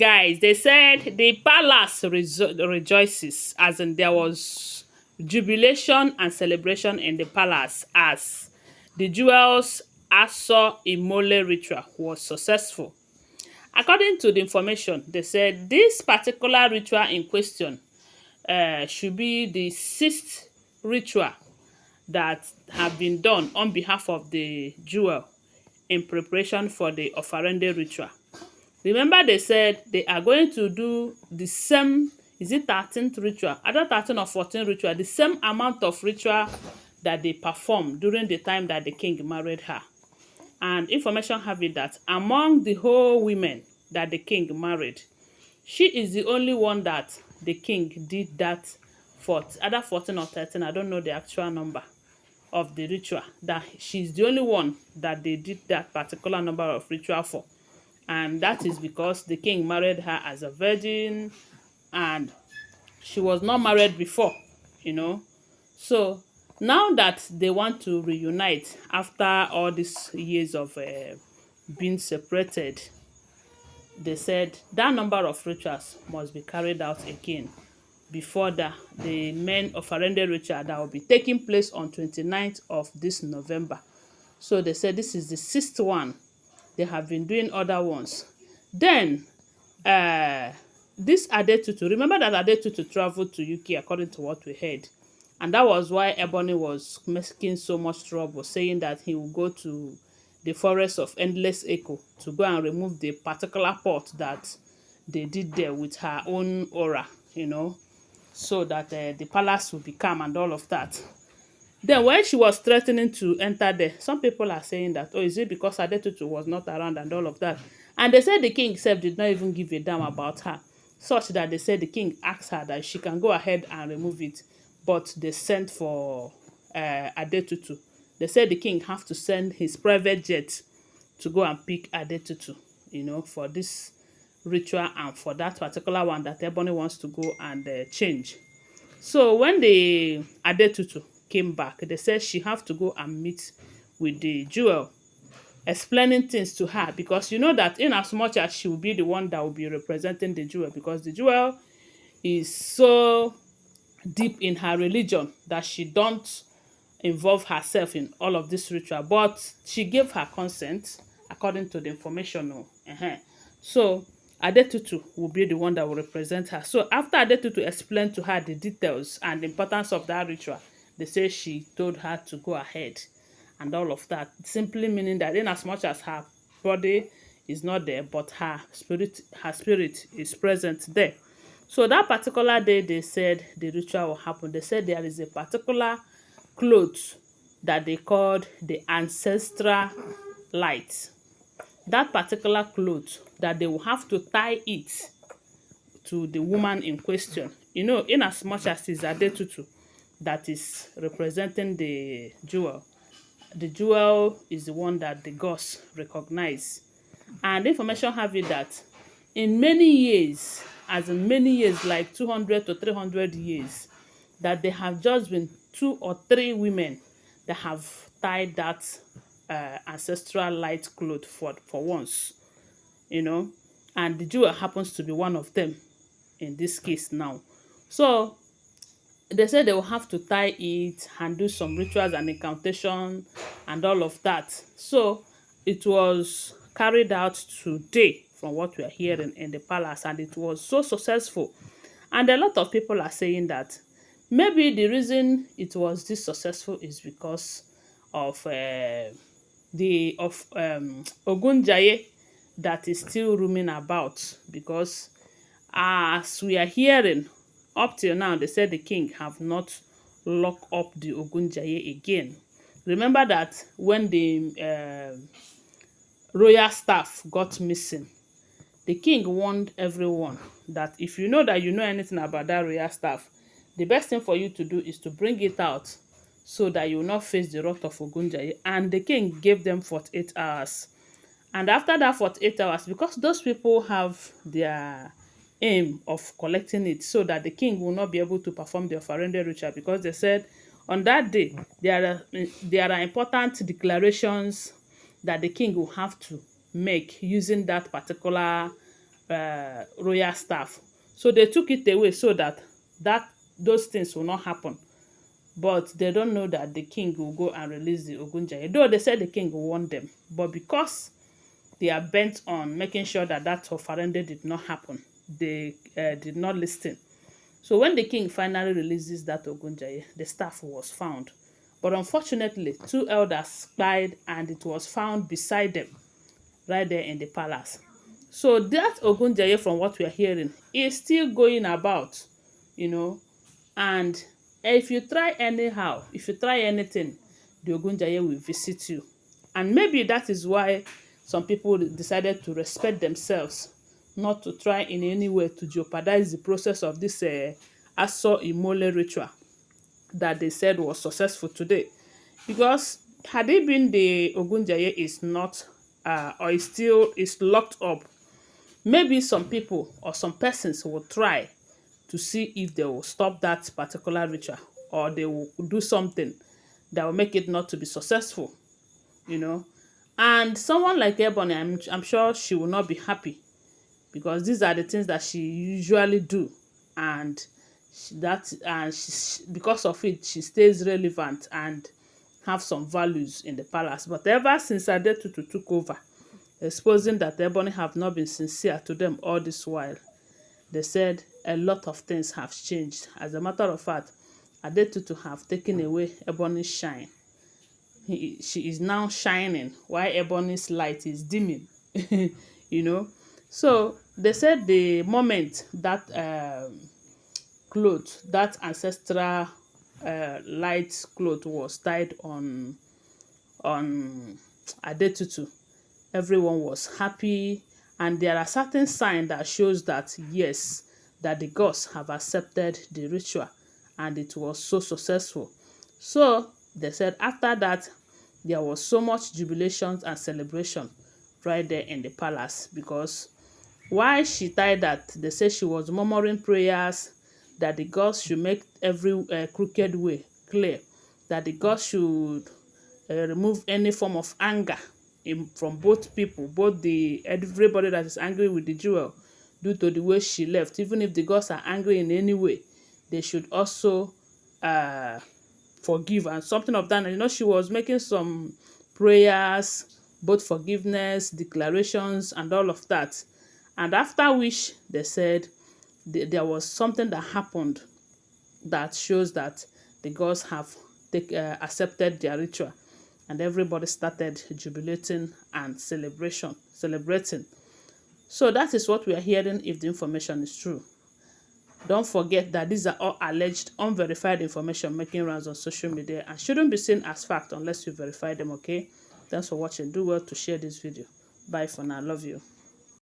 Guys, they said the palace rejoices, as in there was jubilation and celebration in the palace as the Jewel's Asö Imole Ritual was successful. According to the information, they said this particular ritual in question should be the sixth ritual that have been done on behalf of the Jewel in preparation for the Ofarende ritual. Remember, they said they are going to do the same, is it 13th ritual? Either 13 or 14 ritual, the same amount of ritual that they performed during the time that the king married her. And information have it that among the whole women that the king married, she is the only one that the king did that for, either 14 or 13, I don't know the actual number of the ritual, that she's the only one that they did that particular number of ritual for. And that is because the king married her as a virgin and she was not married before, you know. So now that they want to reunite after all these years of being separated, they said that number of rituals must be carried out again before the main Ofarende ritual that will be taking place on 29th of this November. So they said this is the sixth one. They have been doing other ones. Then this Adetutu, remember that Adetutu traveled to UK according to what we heard. And that was why Ebony was making so much trouble, saying that he will go to the forest of Endless Echo to go and remove the particular pot that they did there with her own aura, you know, so that the palace will be calm and all of that. Then when she was threatening to enter there, some people are saying that, oh, is it because Adetutu was not around and all of that? And they said the king himself did not even give a damn about her, such that they said the king asked her that she can go ahead and remove it. But they sent for Adetutu. They said the king have to send his private jet to go and pick Adetutu, you know, for this ritual and for that particular one that Ebony wants to go and change. So when the Adetutu came back, they said she have to go and meet with the Jewel, explaining things to her, because you know that in as much as she will be the one that will be representing the Jewel, because the Jewel is so deep in her religion that she don't involve herself in all of this ritual, but she gave her consent according to the information. So Adetutu will be the one that will represent her. So after Adetutu explained to her the details and the importance of that ritual, they say she told her to go ahead and all of that, simply meaning that in as much as her body is not there, but her spirit is present there. So that particular day, they said the ritual will happen. They said there is a particular cloth that they called the ancestral light. That particular cloth that they will have to tie it to the woman in question. You know, in as much as it's Adetutu that is representing the Jewel is the one that the gods recognize. And information have it that in many years, as in many years, like 200 to 300 years, that there have just been 2 or 3 women that have tied that ancestral light cloth for once, you know, and the Jewel happens to be one of them in this case now. So they said they will have to tie it and do some rituals and incantation and all of that. So it was carried out today from what we are hearing in the palace, and it was so successful. And a lot of people are saying that maybe the reason it was this successful is because of Ogunjaye that is still roaming about, because as we are hearing up till now, they said the king have not locked up the Ogunjaye again. Remember that when the royal staff got missing, the king warned everyone that if you know anything about that royal staff, the best thing for you to do is to bring it out so that you will not face the wrath of Ogunjaye. And the king gave them 48 hours. And after that 48 hours, because those people have their aim of collecting it so that the king will not be able to perform the Ofarende ritual, because they said on that day there are important declarations that the king will have to make using that particular royal staff. So they took it away so that those things will not happen. But they don't know that the king will go and release the Ogunjaye. Though they said the king will warn them, but because they are bent on making sure that that offerende did not happen, they did not listen. So when the king finally releases that Ogunjaye, the staff was found. But unfortunately, two elders died and it was found beside them, right there in the palace. So that Ogunjaye, from what we are hearing, is still going about, you know. And if you try anyhow, if you try anything, the Ogunjaye will visit you. And maybe that is why some people decided to respect themselves, not to try in any way to jeopardize the process of this Asö Imole ritual that they said was successful today. Because had it been the Ogunjaye is not or is still is locked up, maybe some people or some persons will try to see if they will stop that particular ritual, or they will do something that will make it not to be successful, you know. And someone like Ebony, I'm sure she will not be happy, because these are the things that she usually do, and because of it she stays relevant and have some values in the palace. But ever since Adetutu took over, exposing that Ebony have not been sincere to them all this while, they said a lot of things have changed. As a matter of fact, Adetutu have taken away Ebony's shine. She is now shining while Ebony's light is dimming. You know. So they said the moment that cloth, that ancestral light cloth was tied on Adetutu, everyone was happy, and there are certain signs that shows that yes, that the gods have accepted the ritual and it was so successful. So they said after that there was so much jubilation and celebration right there in the palace, because while she tied that, they said she was murmuring prayers that the gods should make every crooked way clear, that the gods should remove any form of anger from both people, both everybody that is angry with the jewel due to the way she left. Even if the gods are angry in any way, they should also forgive and something of that. And, you know, she was making some prayers, both forgiveness, declarations, and all of that. And after which they said there was something that happened that shows that the gods have accepted their ritual, and everybody started jubilating and celebrating. So that is what we are hearing if the information is true. Don't forget that these are all alleged, unverified information making rounds on social media and shouldn't be seen as fact unless you verify them, okay? Thanks for watching. Do well to share this video. Bye for now. Love you.